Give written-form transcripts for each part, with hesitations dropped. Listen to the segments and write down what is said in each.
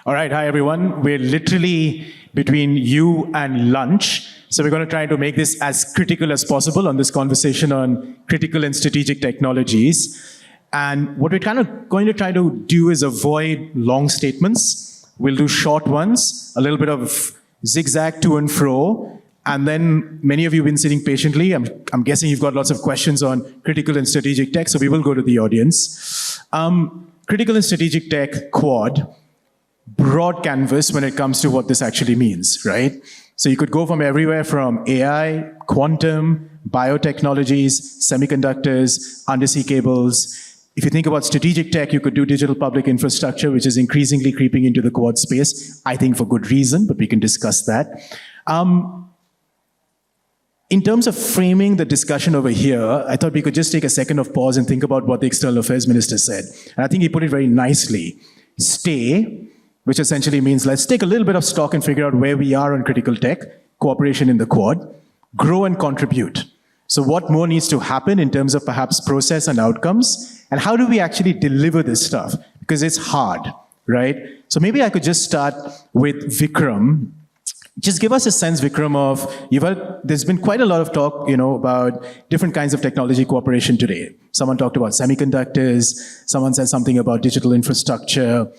All right, hi everyone. We're literally between you and lunch. So we're going to try to make this as critical as possible on this conversation on critical and strategic technologies. And what we're kind of going to try to do is avoid long statements. We'll do short ones, a little bit of zigzag to and fro. And then many of you have been sitting patiently. I'm guessing you've got lots of questions on critical and strategic tech, so we will go to the audience. Critical and strategic tech, Quad, broad canvas when it comes to what this actually means, right? So you could go from everywhere from AI, quantum, biotechnologies, semiconductors, undersea cables. If you think about strategic tech, you could do digital public infrastructure, which is increasingly creeping into the Quad space, I think for good reason, but we can discuss that. In terms of framing the discussion over here, I thought we could just take a second of pause and think about what the External Affairs Minister said. And I think he put it very nicely. Stay, which essentially means let's take a little bit of stock and figure out where we are on critical tech, cooperation in the Quad, grow and contribute. So what more needs to happen in terms of perhaps process and outcomes? And how do we actually deliver this stuff? Because it's hard, right? So maybe I could just start with Vikram. Just give us a sense, Vikram, of, there's been quite a lot of talk, about different kinds of technology cooperation today. Someone talked about semiconductors, someone said something about digital infrastructure.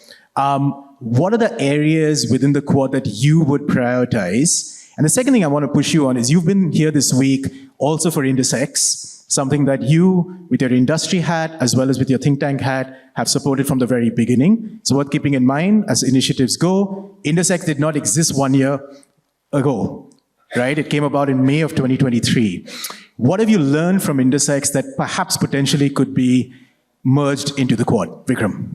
What are the areas within the Quad that you would prioritize? And the second thing I want to push you on is you've been here this week also for IndusX, something that you, with your industry hat, as well as with your think tank hat, have supported from the very beginning. So worth keeping in mind as initiatives go, IndusX did not exist 1 year ago, right? It came about in May of 2023. What have you learned from IndusX that perhaps potentially could be merged into the Quad? Vikram.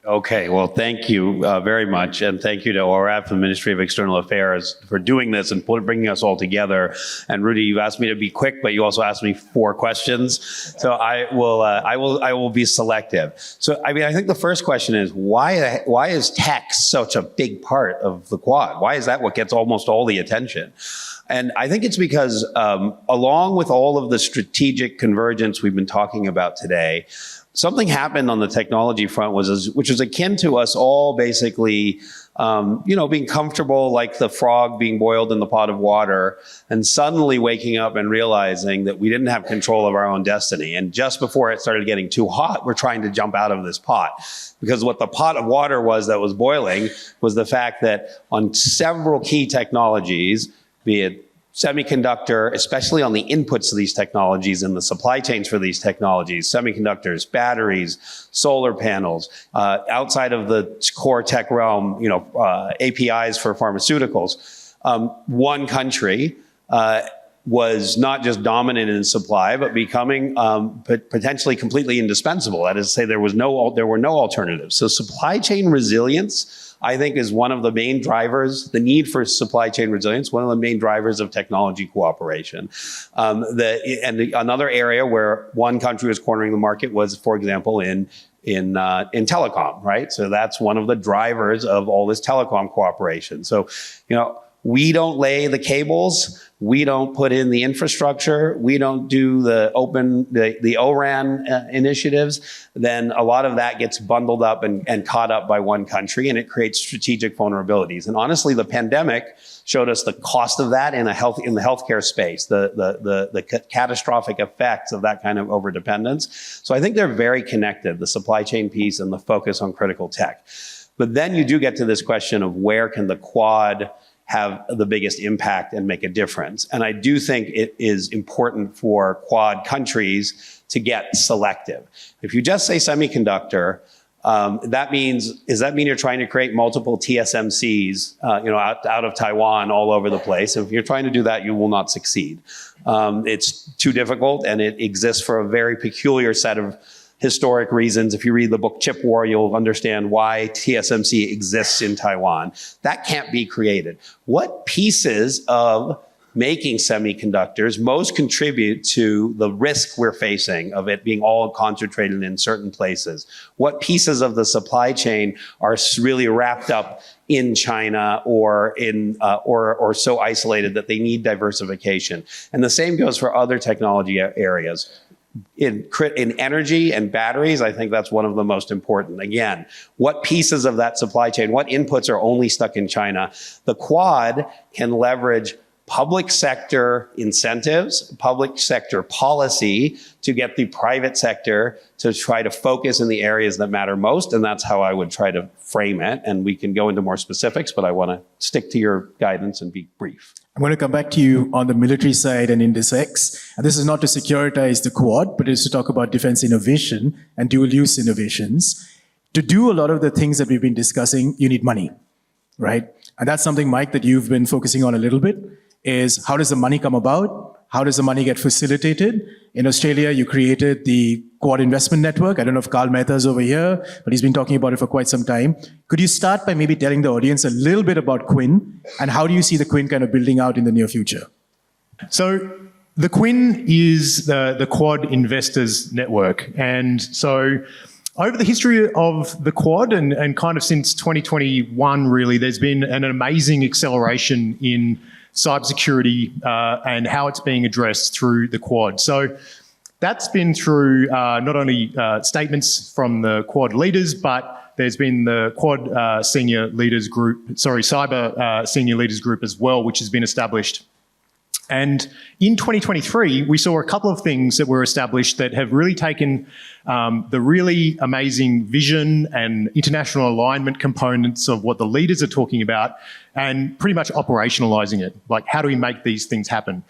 Okay, well, thank you very much, and thank you to ORAF, the Ministry of External Affairs, for doing this and bringing us all together. And Rudy, you asked me to be quick, but you also asked me 4 questions, so I will be selective. So, I mean, I think the first question is why is tech such a big part of the Quad? Why is that what gets almost all the attention? And I think it's because along with all of the strategic convergence we've been talking about today, something happened on the technology front which was akin to us all basically, being comfortable like the frog being boiled in the pot of water and suddenly waking up and realizing that we didn't have control of our own destiny. And just before it started getting too hot, we're trying to jump out of this pot. Because what the pot of water was that was boiling was the fact that on several key technologies, be it semiconductor, especially on the inputs of these technologies and the supply chains for these technologies, semiconductors, batteries, solar panels, outside of the core tech realm, APIs for pharmaceuticals. One country was not just dominant in supply, but becoming potentially completely indispensable. That is to say, there were no alternatives. So supply chain resilience, I think, is one of the main drivers, the need for supply chain resilience, one of the main drivers of technology cooperation. Another area where one country was cornering the market was, for example, in telecom, right? So that's one of the drivers of all this telecom cooperation. So, we don't lay the cables, we don't put in the infrastructure, we don't do the O-RAN initiatives, then a lot of that gets bundled up and caught up by one country, and it creates strategic vulnerabilities. And honestly, the pandemic showed us the cost of that in the healthcare space, the catastrophic effects of that kind of overdependence. So I think they're very connected, the supply chain piece and the focus on critical tech. But then you do get to this question of where can the Quad have the biggest impact and make a difference. And I do think it is important for Quad countries to get selective. If you just say semiconductor, does that mean you're trying to create multiple TSMCs, out of Taiwan all over the place? If you're trying to do that, you will not succeed. It's too difficult, and it exists for a very peculiar set of historic reasons. If you read the book Chip War, you'll understand why TSMC exists in Taiwan. That can't be created. What pieces of making semiconductors most contribute to the risk we're facing of it being all concentrated in certain places? What pieces of the supply chain are really wrapped up in China or so isolated that they need diversification? And the same goes for other technology areas. in energy and batteries, I think that's one of the most important. Again, what pieces of that supply chain, what inputs are only stuck in China? The Quad can leverage public sector incentives, public sector policy to get the private sector to try to focus in the areas that matter most. And that's how I would try to frame it. And we can go into more specifics, but I want to stick to your guidance and be brief. I'm going to come back to you on the military side and Index X. And this is not to securitize the Quad, but it's to talk about defense innovation and dual use innovations. To do a lot of the things that we've been discussing, you need money, right? And that's something, Mike, that you've been focusing on a little bit, is how does the money come about? How does the money get facilitated? In Australia, you created the Quad Investment Network. I don't know if Carl Mehta's over here, but he's been talking about it for quite some time. Could you start by maybe telling the audience a little bit about Quinn, and how do you see the Quinn kind of building out in the near future? So the Quinn is the Quad Investors Network. And so over the history of the Quad and kind of since 2021, really, there's been an amazing acceleration in cybersecurity and how it's being addressed through the Quad. So that's been through not only statements from the Quad leaders, but there's been the Quad Senior Leaders Group, Cyber Senior Leaders Group as well, which has been established. And in 2023, we saw a couple of things that were established that have really taken the really amazing vision and international alignment components of what the leaders are talking about and pretty much operationalizing it. Like, how do we make these things happen?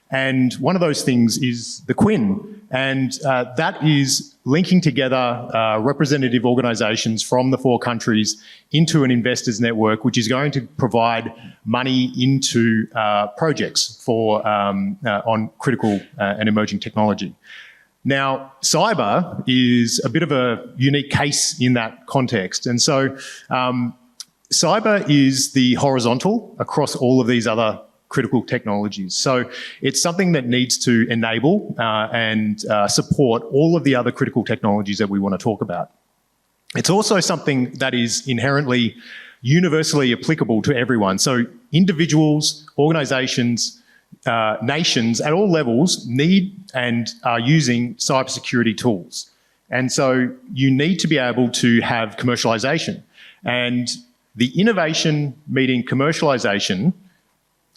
And one of those things is the Quinn. And that is linking together representative organisations from the 4 countries into an investors network, which is going to provide money into projects for on critical and emerging technology. Now, cyber is a bit of a unique case in that context. And so cyber is the horizontal across all of these other critical technologies. So it's something that needs to enable and support all of the other critical technologies that we want to talk about. It's also something that is inherently universally applicable to everyone. So individuals, organisations, nations at all levels need and are using cybersecurity tools. And so you need to be able to have commercialisation. And the innovation meeting commercialisation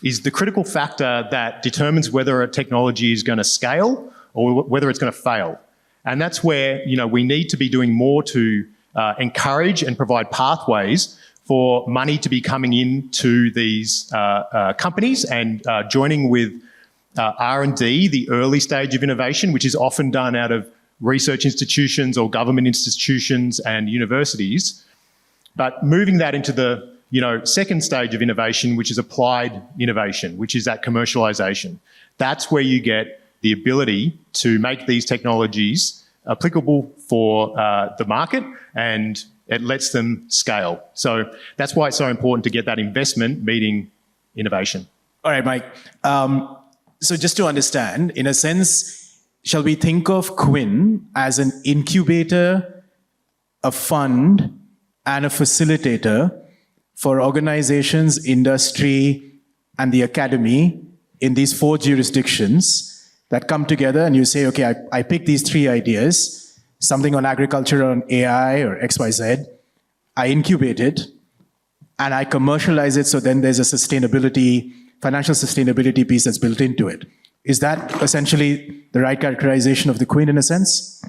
is the critical factor that determines whether a technology is going to scale or whether it's going to fail. And that's where, you know, we need to be doing more to encourage and provide pathways for money to be coming into these companies and joining with R&D, the early stage of innovation, which is often done out of research institutions or government institutions and universities, but moving that into the second stage of innovation, which is applied innovation, which is that commercialization. That's where you get the ability to make these technologies applicable for the market, and it lets them scale. So that's why it's so important to get that investment meeting innovation. All right, Mike. So just to understand, in a sense, shall we think of Quinn as an incubator, a fund, and a facilitator for organizations, industry, and the academy in these 4 jurisdictions that come together and you say, okay, I pick these 3 ideas, something on agriculture, on AI, or XYZ, I incubate it, and I commercialize it, so then there's a sustainability, financial sustainability piece that's built into it. Is that essentially the right characterization of the Queen in a sense?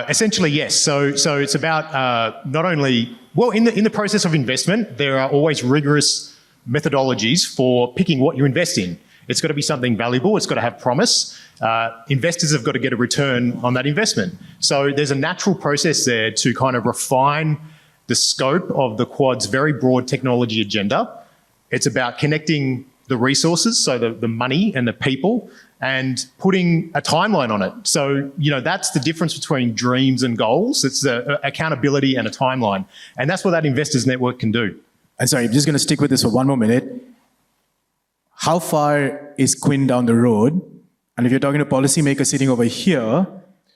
Essentially, yes. So it's about not only, well, in the process of investment, there are always rigorous methodologies for picking what you invest in. It's got to be something valuable. It's got to have promise. Investors have got to get a return on that investment. So there's a natural process there to kind of refine the scope of the Quad's very broad technology agenda. It's about connecting the resources, so the money and the people, and putting a timeline on it. So, that's the difference between dreams and goals. It's accountability and a timeline. And that's what that investors network can do. And sorry, I'm just going to stick with this for one more minute. How far is Quinn down the road? And if you're talking to policymakers sitting over here,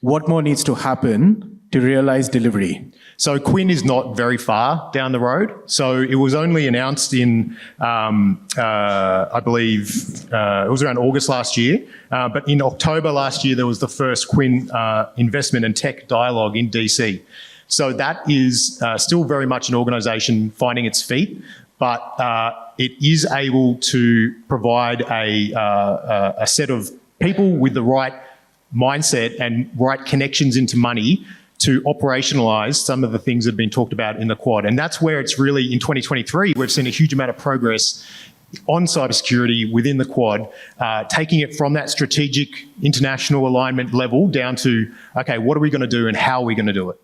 what more needs to happen to realize delivery? So Quinn is not very far down the road. So it was only announced in, I believe, it was around August last year. But in October last year, there was the first Quinn investment and tech dialogue in DC. So that is still very much an organisation finding its feet, but it is able to provide a set of people with the right mindset and right connections into money to operationalise some of the things that have been talked about in the Quad. And that's where it's really, in 2023, we've seen a huge amount of progress on cybersecurity within the Quad, taking it from that strategic international alignment level down to, okay, what are we going to do and how are we going to do it?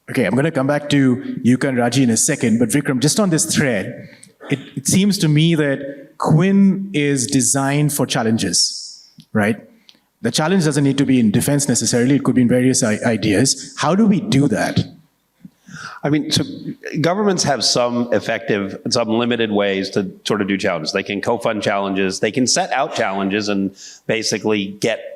Okay, I'm going to come back to Yuka and Raji in a second, but Vikram, just on this thread, it seems to me that Quinn is designed for challenges, right? The challenge doesn't need to be in defense necessarily. It could be in various ideas. How do we do that? I mean, so governments have some effective, some limited ways to sort of do challenges. They can co-fund challenges. They can set out challenges and basically get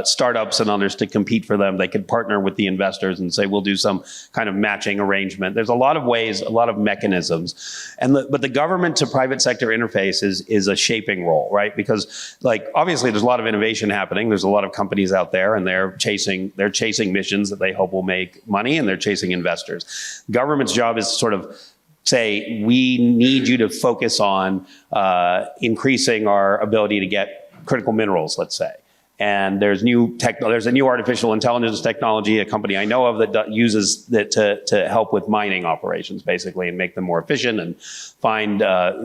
startups and others to compete for them. They could partner with the investors and say, we'll do some kind of matching arrangement. There's a lot of ways, a lot of mechanisms. But the government to private sector interface is a shaping role, right? Because like, obviously there's a lot of innovation happening. There's a lot of companies out there and they're chasing missions that they hope will make money and they're chasing investors. Government's job is to sort of say, we need you to focus on increasing our ability to get critical minerals, let's say. And there's a new artificial intelligence technology, a company I know of that uses that to help with mining operations, basically, and make them more efficient and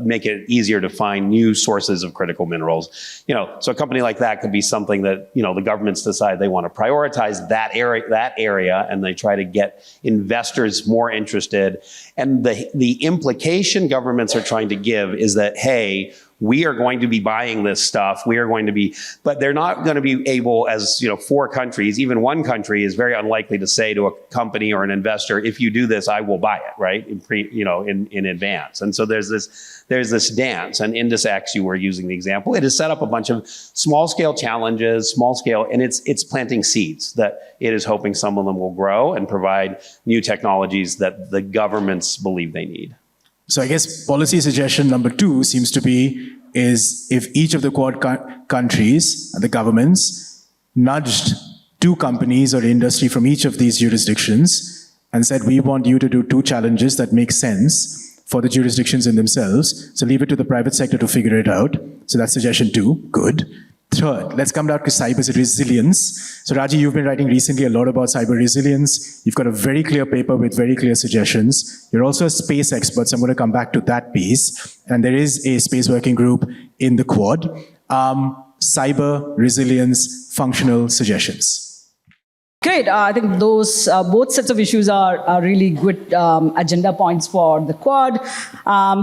make it easier to find new sources of critical minerals. So a company like that could be something that the governments decide they want to prioritize that area, and they try to get investors more interested. And the implication governments are trying to give is that, hey, we are going to be buying this stuff. But they're not going to be able, as 4 countries, even one country is very unlikely to say to a company or an investor, if you do this, I will buy it, right? In advance. And so there's this dance. And in this X, you were using the example. It has set up a bunch of small scale challenges, and it's planting seeds that it is hoping some of them will grow and provide new technologies that the governments believe they need. So I guess policy suggestion number 2 seems to be is if each of the Quad countries and the governments nudged 2 companies or industry from each of these jurisdictions and said, we want you to do 2 challenges that make sense for the jurisdictions in themselves. So leave it to the private sector to figure it out. So that's suggestion 2. Good. Third, let's come down to cyber resilience. So Raji, you've been writing recently a lot about cyber resilience. You've got a very clear paper with very clear suggestions. You're also a space expert, so I'm going to come back to that piece. And there is a space working group in the Quad. Cyber resilience functional suggestions. Great. I think those both sets of issues are really good agenda points for the Quad.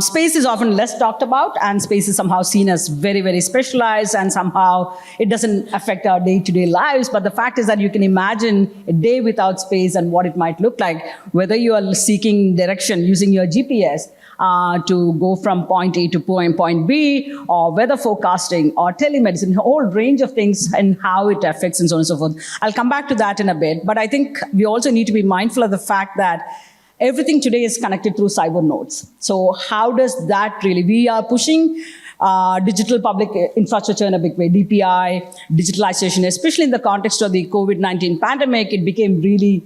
Space is often less talked about, and space is somehow seen as very, very specialized, and somehow it doesn't affect our day-to-day lives. But the fact is that you can imagine a day without space and what it might look like, whether you are seeking direction using your GPS, to go from point A to point B, or weather forecasting, or telemedicine, a whole range of things and how it affects and so on and so forth. I'll come back to that in a bit, but I think we also need to be mindful of the fact that everything today is connected through cyber nodes. So how does that really, we are pushing digital public infrastructure in a big way, DPI, digitalization, especially in the context of the COVID-19 pandemic. It became really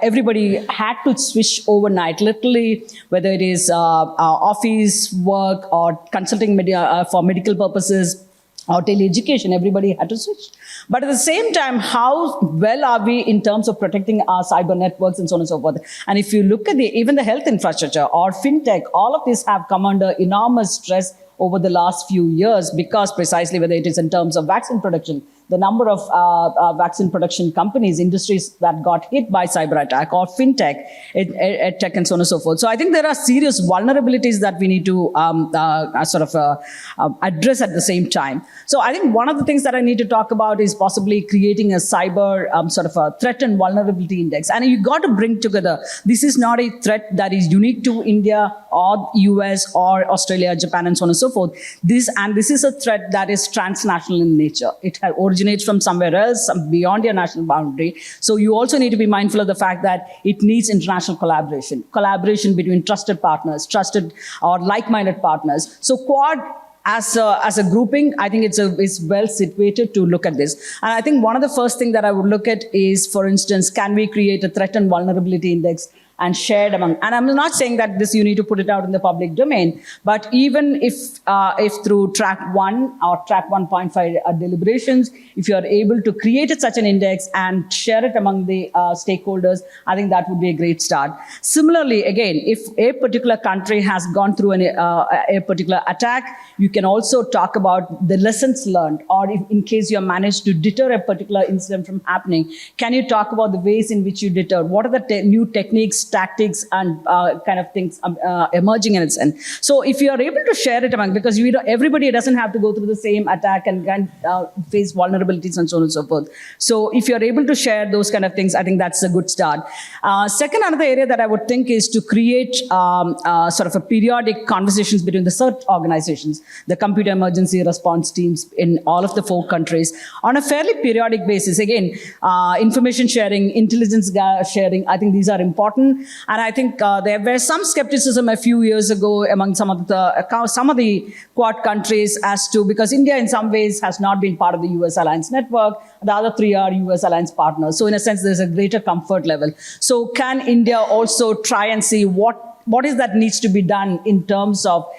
everybody had to switch overnight, literally, whether it is office work or consulting for medical purposes or tele-education, everybody had to switch. But at the same time, how well are we in terms of protecting our cyber networks and so on and so forth? And if you look at even the health infrastructure or fintech, all of these have come under enormous stress over the last few years, because precisely whether it is in terms of vaccine production, the number of vaccine production companies, industries that got hit by cyber attack, or fintech, tech, and so on and so forth. So I think there are serious vulnerabilities that we need to address at the same time. So I think one of the things that I need to talk about is possibly creating a cyber a threat and vulnerability index. And you got to bring together, this is not a threat that is unique to India or US or Australia, Japan, and so on and so forth. This is a threat that is transnational in nature. It originates from somewhere else, beyond your national boundary. So you also need to be mindful of the fact that it needs international collaboration between trusted partners, trusted or like-minded partners. So Quad, as a grouping, I think it's well situated to look at this. And I think one of the first things that I would look at is, for instance, can we create a threat and vulnerability index and shared among, and I'm not saying that this you need to put it out in the public domain, but even if through track 1 or track 1.5 deliberations, if you are able to create such an index and share it among the stakeholders, I think that would be a great start. Similarly, again, if a particular country has gone through a particular attack, you can also talk about the lessons learned, or if, in case you have managed to deter a particular incident from happening, can you talk about the ways in which you deter? What are the new techniques, tactics, and kind of things emerging in its end? So if you are able to share it among, because everybody doesn't have to go through the same attack and face vulnerabilities and so on and so forth. So if you're able to share those kind of things, I think that's a good start. Second, another area that I would think is to create sort of a periodic conversations between the CERT organizations, the computer emergency response teams in all of the 4 countries, on a fairly periodic basis. Again, information sharing, intelligence sharing, I think these are important. And I think there were some skepticism a few years ago among some of the Quad countries as to, because India in some ways has not been part of the US Alliance network, the other 3 are US Alliance partners. So in a sense, there's a greater comfort level. So can India also try and see what is that needs to be done in terms of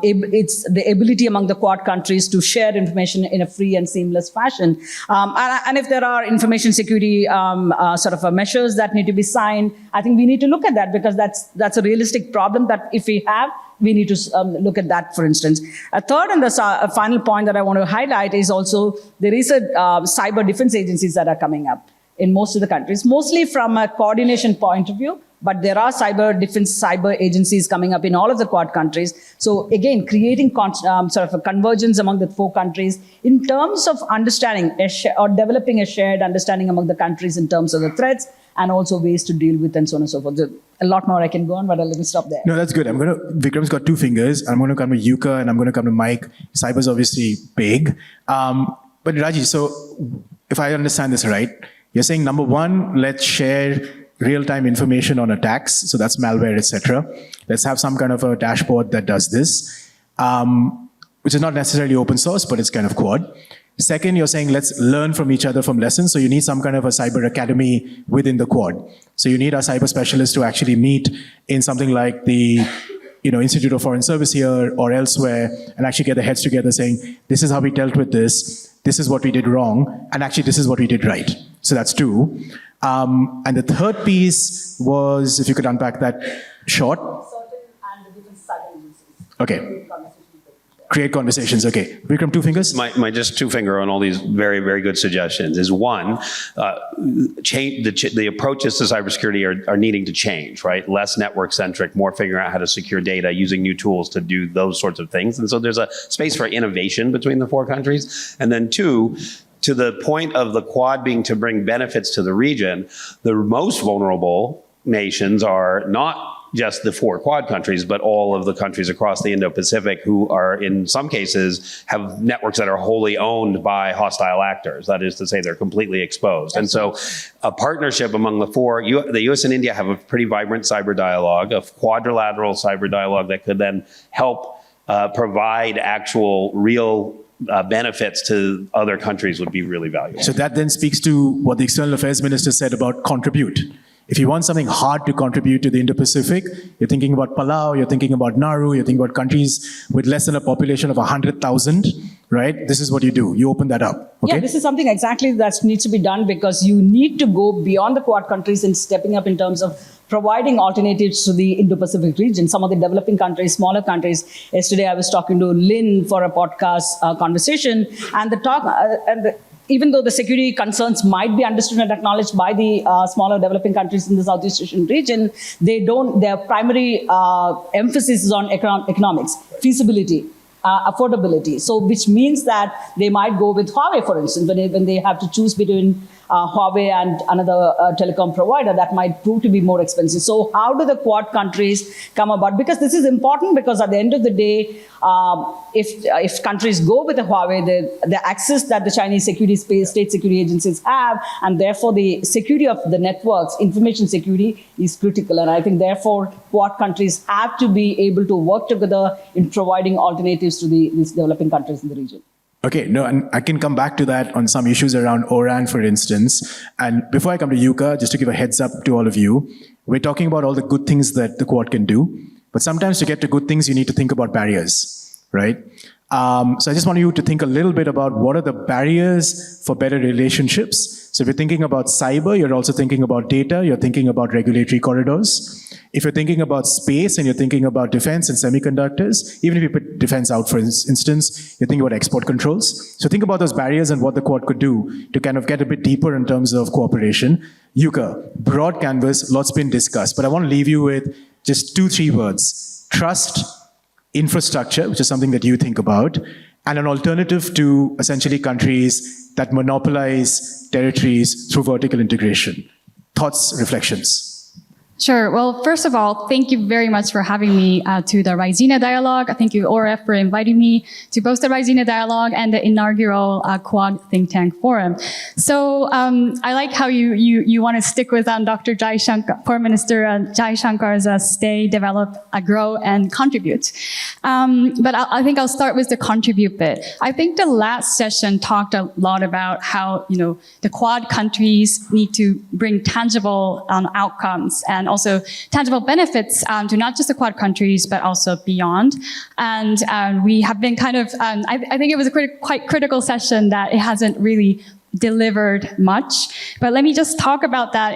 it's the ability among the Quad countries to share information in a free and seamless fashion. And if there are information security sort of measures that need to be signed, I think we need to look at that, because that's a realistic problem that if we have, we need to look at that, for instance. A third and the final point that I want to highlight is also there is a cyber defense agencies that are coming up in most of the countries, mostly from a coordination point of view. But there are cyber agencies coming up in all of the Quad countries. So again, creating sort of a convergence among the 4 countries in terms of understanding or developing a shared understanding among the countries in terms of the threats and also ways to deal with and so on and so forth. A lot more I can go on, but let me stop there. No, that's good. Vikram's got 2 fingers. I'm going to come to Yuka and I'm going to come to Mike. Cyber's obviously big. But Raji, so if I understand this right, you're saying number 1, let's share real-time information on attacks. So that's malware, etc. Let's have some kind of a dashboard that does this, which is not necessarily open source, but it's kind of Quad. Second, you're saying let's learn from each other from lessons. So you need some kind of a cyber academy within the Quad. So you need our cyber specialists to actually meet in something like the Institute of Foreign Service here or elsewhere and actually get their heads together saying, this is how we dealt with this is what we did wrong, and actually this is what we did right. So that's 2. And the third piece was, if you could unpack that short. And the different cyber agencies. Okay. Create conversations. Okay. Vikram, 2 fingers? My just 2 finger on all these very, very good suggestions is 1, the approaches to cybersecurity are needing to change, right? Less network centric, more figuring out how to secure data, using new tools to do those sorts of things. And so there's a space for innovation between the 4 countries. And then 2, to the point of the Quad being to bring benefits to the region, the most vulnerable nations are not just the 4 Quad countries, but all of the countries across the Indo-Pacific who are, in some cases, have networks that are wholly owned by hostile actors. That is to say, they're completely exposed. And so a partnership among the 4, the US and India have a pretty vibrant cyber dialogue, a quadrilateral cyber dialogue that could then help provide actual real benefits to other countries would be really valuable. So that then speaks to what the External Affairs Minister said about contribute. If you want something hard to contribute to the Indo-Pacific, you're thinking about Palau, you're thinking about Nauru, you're thinking about countries with less than a population of 100,000, right? This is what you do. You open that up. Okay? Yeah, this is something exactly that needs to be done, because you need to go beyond the Quad countries in stepping up in terms of providing alternatives to the Indo-Pacific region. Some of the developing countries, smaller countries. Yesterday, I was talking to Lynn for a podcast conversation, and even though the security concerns might be understood and acknowledged by the smaller developing countries in the Southeast Asian region, their primary emphasis is on economics, feasibility. affordability. So, which means that they might go with Huawei, for instance, when they have to choose between Huawei and another telecom provider, that might prove to be more expensive. So how do the Quad countries come about? Because this is important, because at the end of the day, if countries go with the Huawei, the access that the Chinese state security agencies have, and therefore the security of the networks, information security is critical. And I think therefore Quad countries have to be able to work together in providing alternatives to these developing countries in the region. Okay, no, and I can come back to that on some issues around ORAN, for instance. And before I come to Yuka, just to give a heads up to all of you, we're talking about all the good things that the Quad can do. But sometimes to get to good things, you need to think about barriers, right? So I just want you to think a little bit about what are the barriers for better relationships. So if you're thinking about cyber, you're also thinking about data, you're thinking about regulatory corridors. If you're thinking about space and you're thinking about defense and semiconductors, even if you put defense out, for instance, you're thinking about export controls. So think about those barriers and what the Quad could do to kind of get a bit deeper in terms of cooperation. Yuka, broad canvas, lots been discussed, but I want to leave you with just 2-3 words. Trust, infrastructure, which is something that you think about, and an alternative to essentially countries that monopolize territories through vertical integration. Thoughts, reflections? Sure. Well, first of all, thank you very much for having me to the Raisina Dialogue. Thank you, ORF, for inviting me to both the Raisina Dialogue and the inaugural Quad Think Tank Forum. So I like how you want to stick with Dr. Jai Shankar, Foreign Minister Jai Shankar's stay, develop, grow, and contribute. But I think I'll start with the contribute bit. I think the last session talked a lot about how, the Quad countries need to bring tangible outcomes and also tangible benefits to not just the Quad countries, but also beyond. And we have been kind of, I think it was a quite critical session that it hasn't really delivered much. But let me just talk about that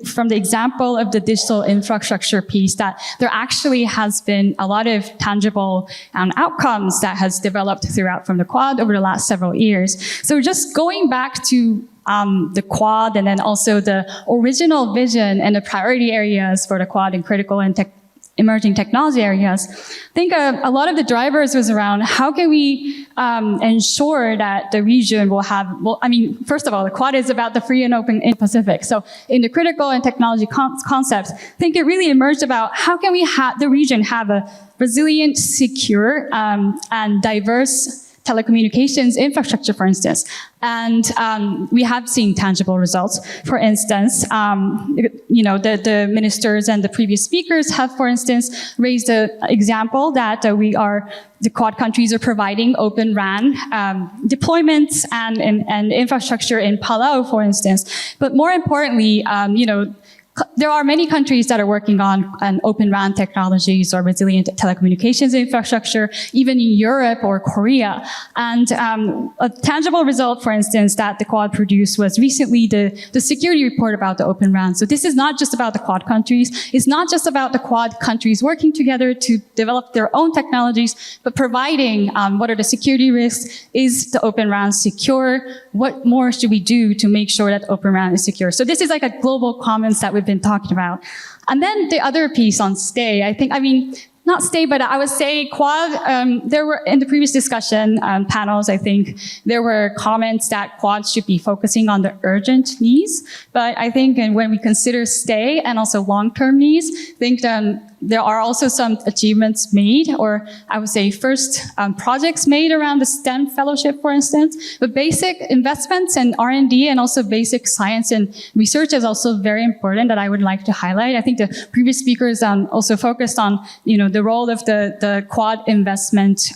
from the example of the digital infrastructure piece, that there actually has been a lot of tangible outcomes that has developed throughout from the Quad over the last several years. So just going back to the Quad and then also the original vision and the priority areas for the Quad in critical and emerging technology areas, I think a lot of the drivers was around how can we ensure that the region will have, first of all, the Quad is about the free and open Indo-Pacific. So in the critical and technology concepts, I think it really emerged about how can we have the region have a resilient, secure, and diverse telecommunications infrastructure, for instance. And we have seen tangible results. For instance, the ministers and the previous speakers have, for instance, raised an example that the Quad countries are providing open RAN deployments and infrastructure in Palau, for instance. But more importantly, there are many countries that are working on open RAN technologies or resilient telecommunications infrastructure, even in Europe or Korea. And a tangible result, for instance, that the Quad produced was recently the security report about the open RAN. So this is not just about the Quad countries. It's not just about the Quad countries working together to develop their own technologies, but providing what are the security risks? Is the open RAN secure? What more should we do to make sure that open RAN is secure? So this is like a global comments that we've been talking about. And then the other piece on stay, not stay, but I would say Quad, there were, in the previous discussion panels, I think there were comments that Quad should be focusing on the urgent needs. But I think when we consider stay and also long-term needs, I think there are also some achievements made, or I would say first projects made around the STEM fellowship, for instance. But basic investments and R&D and also basic science and research is also very important that I would like to highlight. I think the previous speakers also focused on, the role of the Quad investment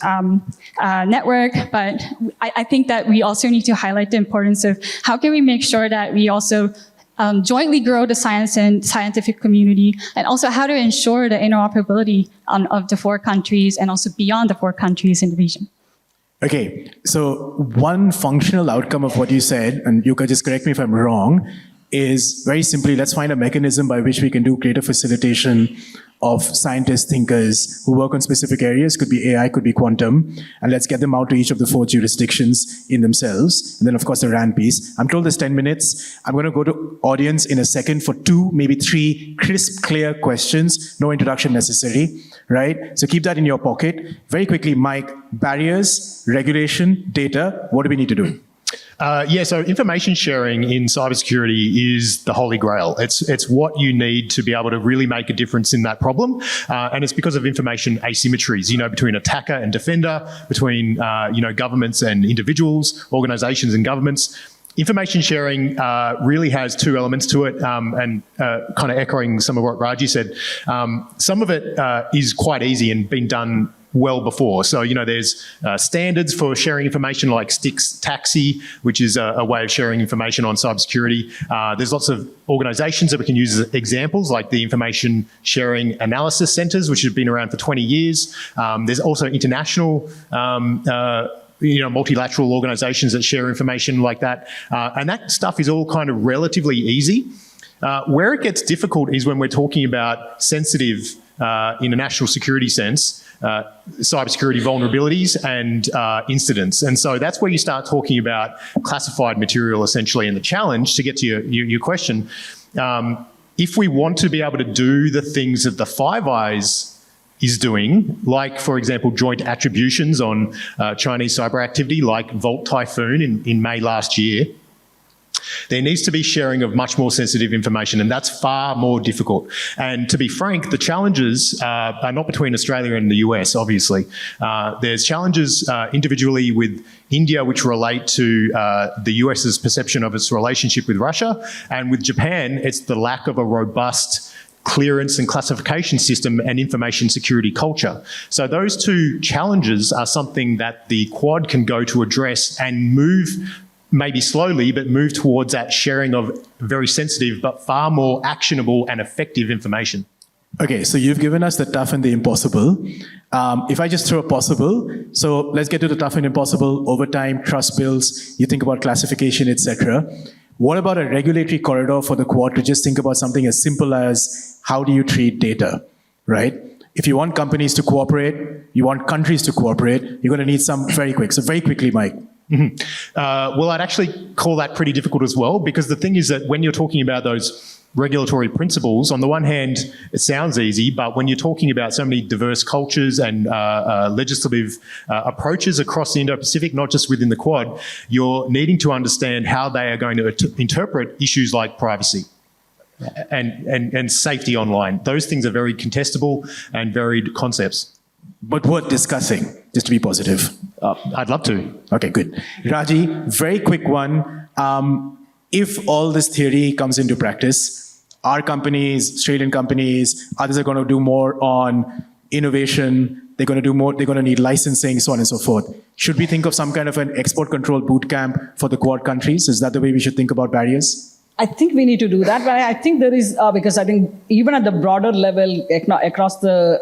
network. But I think that we also need to highlight the importance of how can we make sure that we also jointly grow the science and scientific community, and also how to ensure the interoperability of the 4 countries and also beyond the 4 countries in the region. Okay, so one functional outcome of what you said, and Yuka, just correct me if I'm wrong, is very simply, let's find a mechanism by which we can do greater facilitation of scientists, thinkers who work on specific areas, could be AI, could be quantum, and let's get them out to each of the 4 jurisdictions in themselves. And then, of course, the RAN piece. I'm told there's 10 minutes. I'm going to go to audience in a second for 2, maybe 3 crisp, clear questions. No introduction necessary, right? So keep that in your pocket. Very quickly, Mike, barriers, regulation, data, what do we need to do? So information sharing in cybersecurity is the holy grail. It's what you need to be able to really make a difference in that problem. And it's because of information asymmetries, between attacker and defender, between, governments and individuals, organizations and governments. Information sharing really has 2 elements to it, and kind of echoing some of what Raji said. Some of it is quite easy and been done well before. So, there's standards for sharing information like STIX Taxi, which is a way of sharing information on cybersecurity. There's lots of organizations that we can use as examples, like the Information Sharing Analysis Centers, which have been around for 20 years. There's also international multilateral organizations that share information like that. And that stuff is all kind of relatively easy. Where it gets difficult is when we're talking about sensitive, in a national security sense, cybersecurity vulnerabilities and incidents. And so that's where you start talking about classified material, essentially. And the challenge, to get to your question, if we want to be able to do the things that the Five Eyes is doing, like, for example, joint attributions on Chinese cyber activity, like Volt Typhoon in May last year, there needs to be sharing of much more sensitive information, and that's far more difficult. And to be frank, the challenges are not between Australia and the US, obviously. There's challenges individually with India, which relate to the US's perception of its relationship with Russia, and with Japan, it's the lack of a robust clearance and classification system and information security culture. So those 2 challenges are something that the Quad can go to address and move, maybe slowly, but move towards that sharing of very sensitive but far more actionable and effective information. Okay, so you've given us the tough and the impossible. If I just throw a possible, so let's get to the tough and impossible: overtime, trust bills, you think about classification, etc. What about a regulatory corridor for the Quad to just think about something as simple as how do you treat data, right? If you want companies to cooperate, you want countries to cooperate, you're going to need some very quick. So very quickly, Mike. Well, I'd actually call that pretty difficult as well, because the thing is that when you're talking about those regulatory principles, on the one hand, it sounds easy, but when you're talking about so many diverse cultures and legislative approaches across the Indo-Pacific, not just within the Quad, you're needing to understand how they are going to interpret issues like privacy and safety online. Those things are very contestable and varied concepts. But worth discussing, just to be positive. I'd love to. Okay, good. Raji, very quick one. If all this theory comes into practice, our companies, Australian companies, others are going to do more on innovation. They're going to do more. They're going to need licensing, so on and so forth. Should we think of some kind of an export control boot camp for the Quad countries? Is that the way we should think about barriers? I think we need to do that, but I think there is, because I think even at the broader level across the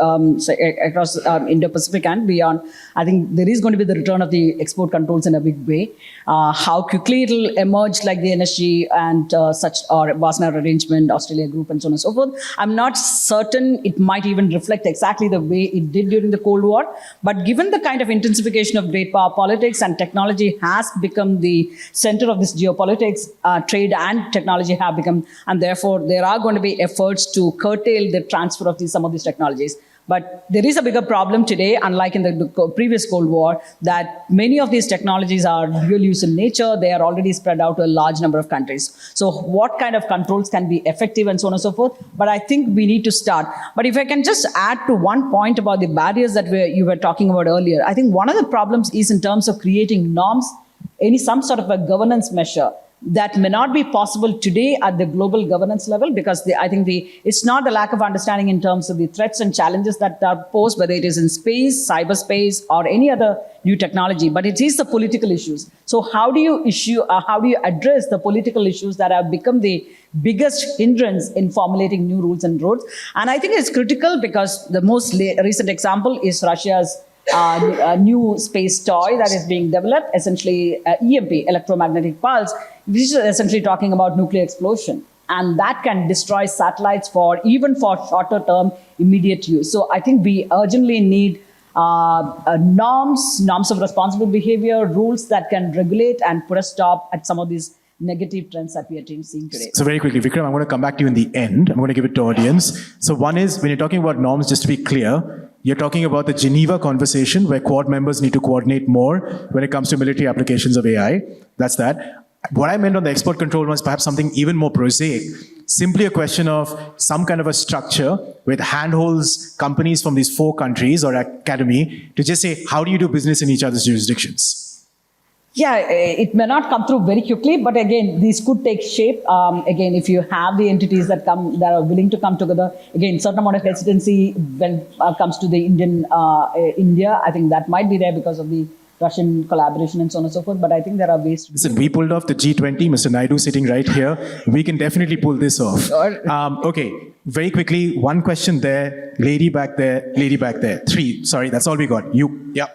Indo-Pacific and beyond, I think there is going to be the return of the export controls in a big way. How quickly it will emerge, like the NSG and or Wassenaar Arrangement, Australia Group, and so on and so forth, I'm not certain it might even reflect exactly the way it did during the Cold War. But given the kind of intensification of great power politics, and technology has become the center of this geopolitics, trade and technology have become, and therefore there are going to be efforts to curtail the transfer of some of these technologies. But there is a bigger problem today, unlike in the previous Cold War, that many of these technologies are dual use in nature. They are already spread out to a large number of countries. So what kind of controls can be effective and so on and so forth? But I think we need to start. But if I can just add to one point about the barriers that you were talking about earlier, I think one of the problems is in terms of creating norms, some sort of a governance measure that may not be possible today at the global governance level, because I think it's not the lack of understanding in terms of the threats and challenges that are posed, whether it is in space, cyberspace, or any other new technology, but it is the political issues. So how do you address the political issues that have become the biggest hindrance in formulating new rules and roads? And I think it's critical because the most recent example is Russia's a new space toy that is being developed, essentially EMP, electromagnetic pulse, which is essentially talking about nuclear explosion. and that can destroy satellites even for shorter term immediate use. So I think we urgently need norms of responsible behavior, rules that can regulate and put a stop at some of these negative trends that we are seeing today. So very quickly, Vikram, I'm going to come back to you in the end. I'm going to give it to audience. So one is, when you're talking about norms, just to be clear, you're talking about the Geneva conversation where Quad members need to coordinate more when it comes to military applications of AI. That's that. What I meant on the export control was perhaps something even more prosaic. Simply a question of some kind of a structure with handholds companies from these 4 countries or academy to just say, how do you do business in each other's jurisdictions? Yeah, it may not come through very quickly, but again, these could take shape. Again, if you have the entities that are willing to come together, again, certain amount of hesitancy when it comes to the India, I think that might be there because of the Russian collaboration and so on and so forth, but I think there are ways to... Listen, we pulled off the G20, Mr. Naidu sitting right here. We can definitely pull this off. Okay, very quickly, one question there, lady back there, lady back there. 3, sorry, that's all we got. You, yeah.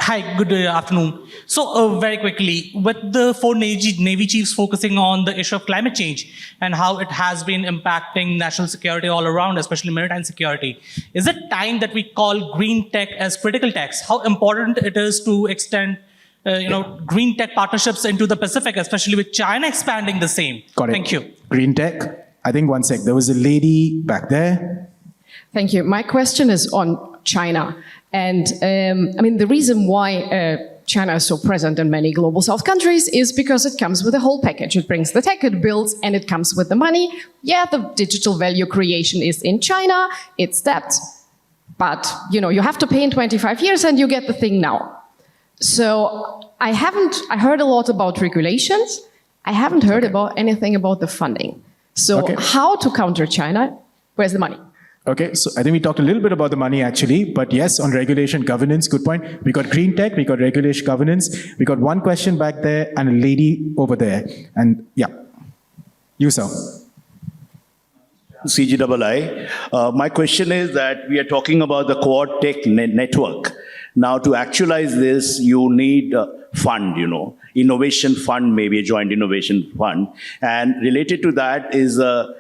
Hi, good afternoon. So very quickly, with the 4 Navy chiefs focusing on the issue of climate change and how it has been impacting national security all around, especially maritime security, is it time that we call green tech as critical techs? How important it is to extend green tech partnerships into the Pacific, especially with China expanding the same? Got it. Thank you. Green tech. I think one sec. There was a lady back there. Thank you. My question is on China. And the reason why China is so present in many global South countries is because it comes with a whole package. It brings the tech, it builds, and it comes with the money. Yeah, the digital value creation is in China. It's that. But, you have to pay in 25 years and you get the thing now. So I heard a lot about regulations. I haven't heard about anything about the funding. So how to counter China? Where's the money? Okay, so I think we talked a little bit about the money actually, but yes, on regulation governance, good point. We got green tech, we got regulation governance, we got one question back there and a lady over there. And yeah, you sir. CGII. My question is that we are talking about the Quad Tech Network. Now to actualize this, you need a fund, innovation fund, maybe a joint innovation fund. And related to that is the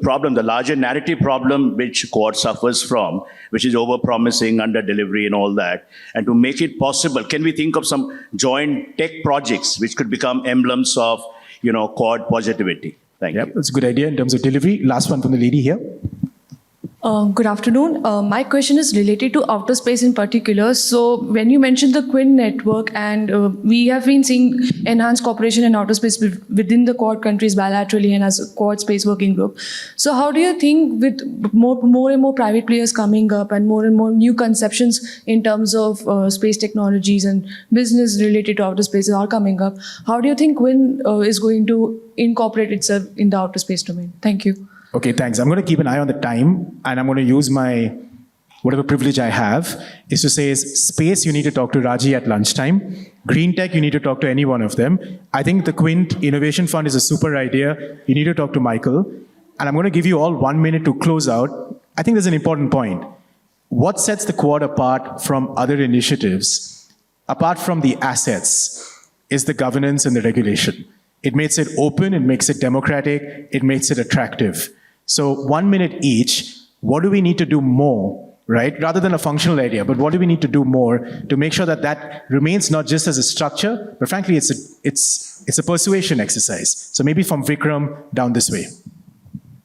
problem, the larger narrative problem which Quad suffers from, which is over-promising, under-delivery and all that. And to make it possible, can we think of some joint tech projects which could become emblems of, Quad positivity? Thank you. That's a good idea in terms of delivery. Last one from the lady here. Good afternoon. My question is related to outer space in particular. So when you mentioned the Quinn network, and we have been seeing enhanced cooperation in outer space within the Quad countries bilaterally and as a Quad space working group. So how do you think with more and more private players coming up and more new conceptions in terms of space technologies and business related to outer space are coming up, how do you think Quinn is going to incorporate itself in the outer space domain? Thank you. Okay, thanks. I'm going to keep an eye on the time and I'm going to use my, whatever privilege I have, is to say space, you need to talk to Raji at lunchtime. Green tech, you need to talk to any one of them. I think the Quint Innovation Fund is a super idea. You need to talk to Michael. And I'm going to give you all 1 minute to close out. I think there's an important point. What sets the Quad apart from other initiatives, apart from the assets, is the governance and the regulation. It makes it open, it makes it democratic, it makes it attractive. So 1 minute each, what do we need to do more, right? Rather than a functional idea, but what do we need to do more to make sure that that remains not just as a structure, but frankly, it's a persuasion exercise. So maybe from Vikram down this way.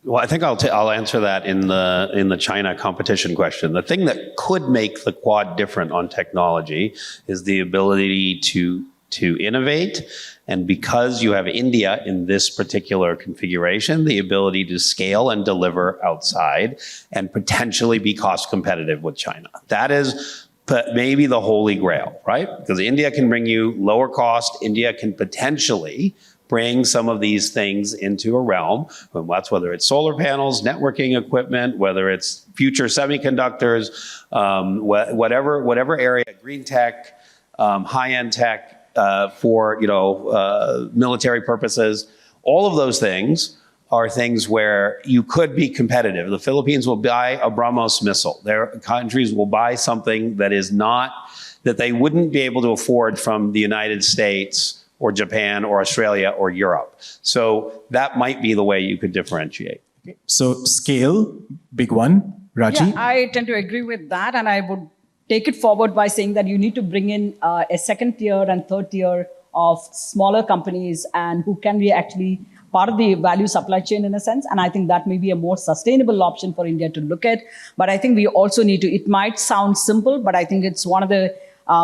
Well, I think I'll answer that in the China competition question. The thing that could make the Quad different on technology is the ability to innovate. And because you have India in this particular configuration, the ability to scale and deliver outside and potentially be cost competitive with China. That is maybe the holy grail, right? Because India can bring you lower cost. India can potentially bring some of these things into a realm, and that's whether it's solar panels, networking equipment, whether it's future semiconductors, whatever area, green tech, high-end tech, for military purposes. All of those things are things where you could be competitive. The Philippines will buy a BrahMos missile. Their countries will buy something that is not, that they wouldn't be able to afford from the United States or Japan or Australia or Europe. So that might be the way you could differentiate. So scale, big one. Raji? Yeah, I tend to agree with that, and I would take it forward by saying that you need to bring in a second tier and third tier of smaller companies and who can be actually part of the value supply chain in a sense. And I think that may be a more sustainable option for India to look at. But I think we also need to, it might sound simple, but I think it's one of the,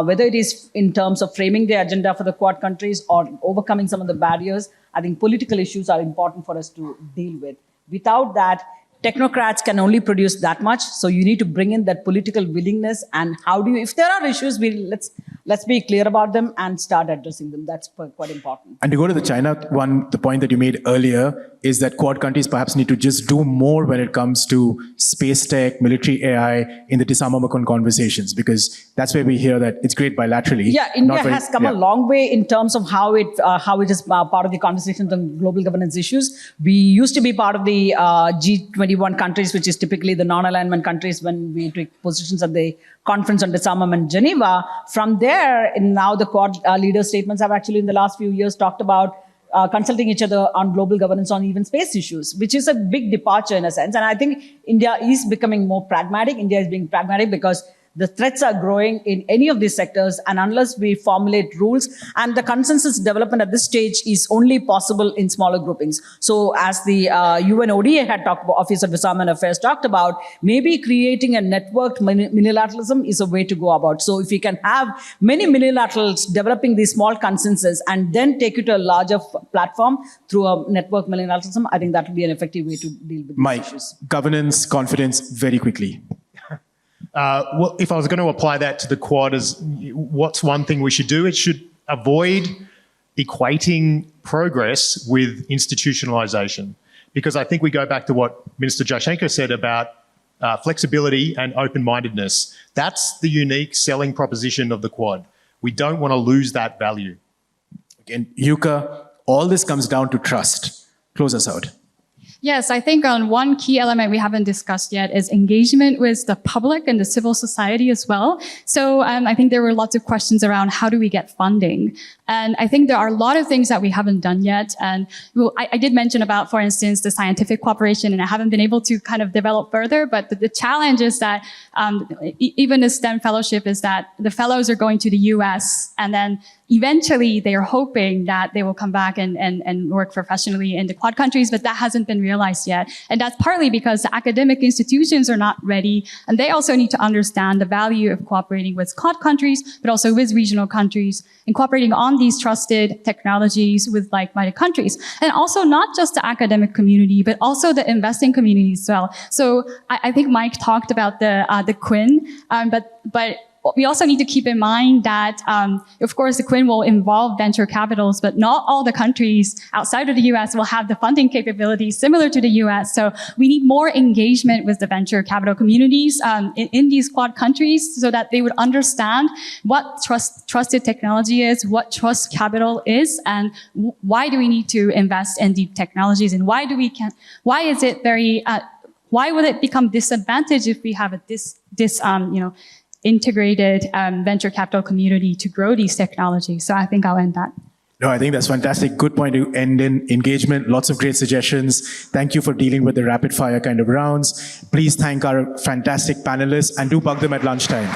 whether it is in terms of framing the agenda for the Quad countries or overcoming some of the barriers, I think political issues are important for us to deal with. Without that, technocrats can only produce that much. So you need to bring in that political willingness. And how do you, if there are issues, let's be clear about them and start addressing them. That's quite important. And to go to the China one, the point that you made earlier is that Quad countries perhaps need to just do more when it comes to space tech, military AI in the disarmament conversations, because that's where we hear that it's great bilaterally. Yeah, India has come a long way in terms of how it is part of the conversations on global governance issues. We used to be part of the G21 countries, which is typically the non-alignment countries when we took positions at the Conference on Disarmament Geneva. From there, now the Quad leader statements have actually in the last few years talked about consulting each other on global governance on even space issues, which is a big departure in a sense. And I think India is becoming more pragmatic. India is being pragmatic because the threats are growing in any of these sectors, and unless we formulate rules, and the consensus development at this stage is only possible in smaller groupings. So as the UN ODA had talked about, Office of Disarmament Affairs talked about, maybe creating a networked multilateralism is a way to go about. So if we can have many multilaterals developing these small consensus and then take it to a larger platform through a network multilateralism, I think that would be an effective way to deal with these issues. Governance, confidence, very quickly. Well, if I was going to apply that to the Quad, as what's one thing we should do? It should avoid equating progress with institutionalization. Because I think we go back to what Minister Jaishankar said about flexibility and open-mindedness. That's the unique selling proposition of the Quad. We don't want to lose that value. Again, Yuka, all this comes down to trust. Close us out. Yes, I think one key element we haven't discussed yet is engagement with the public and the civil society as well. So I think there were lots of questions around how do we get funding? And I think there are a lot of things that we haven't done yet. And I did mention about, for instance, the scientific cooperation, and I haven't been able to kind of develop further. But the challenge is that even the STEM fellowship is that the fellows are going to the US, and then eventually they are hoping that they will come back and work professionally in the Quad countries, but that hasn't been realized yet. And that's partly because the academic institutions are not ready, and they also need to understand the value of cooperating with Quad countries, but also with regional countries, and cooperating on these trusted technologies with like-minded countries. And also not just the academic community, but also the investing community as well. So I think Mike talked about the Quinn, but we also need to keep in mind that, of course, the Quinn will involve venture capitals, but not all the countries outside of the US will have the funding capabilities similar to the US. So we need more engagement with the venture capital communities in these Quad countries so that they would understand what trusted technology is, what trust capital is, and why do we need to invest in deep technologies, and why is it why would it become disadvantaged if we have integrated venture capital community to grow these technologies. So I think I'll end that. No, I think that's fantastic. Good point to end in. Engagement, lots of great suggestions. Thank you for dealing with the rapid fire kind of rounds. Please thank our fantastic panelists and do bug them at lunchtime.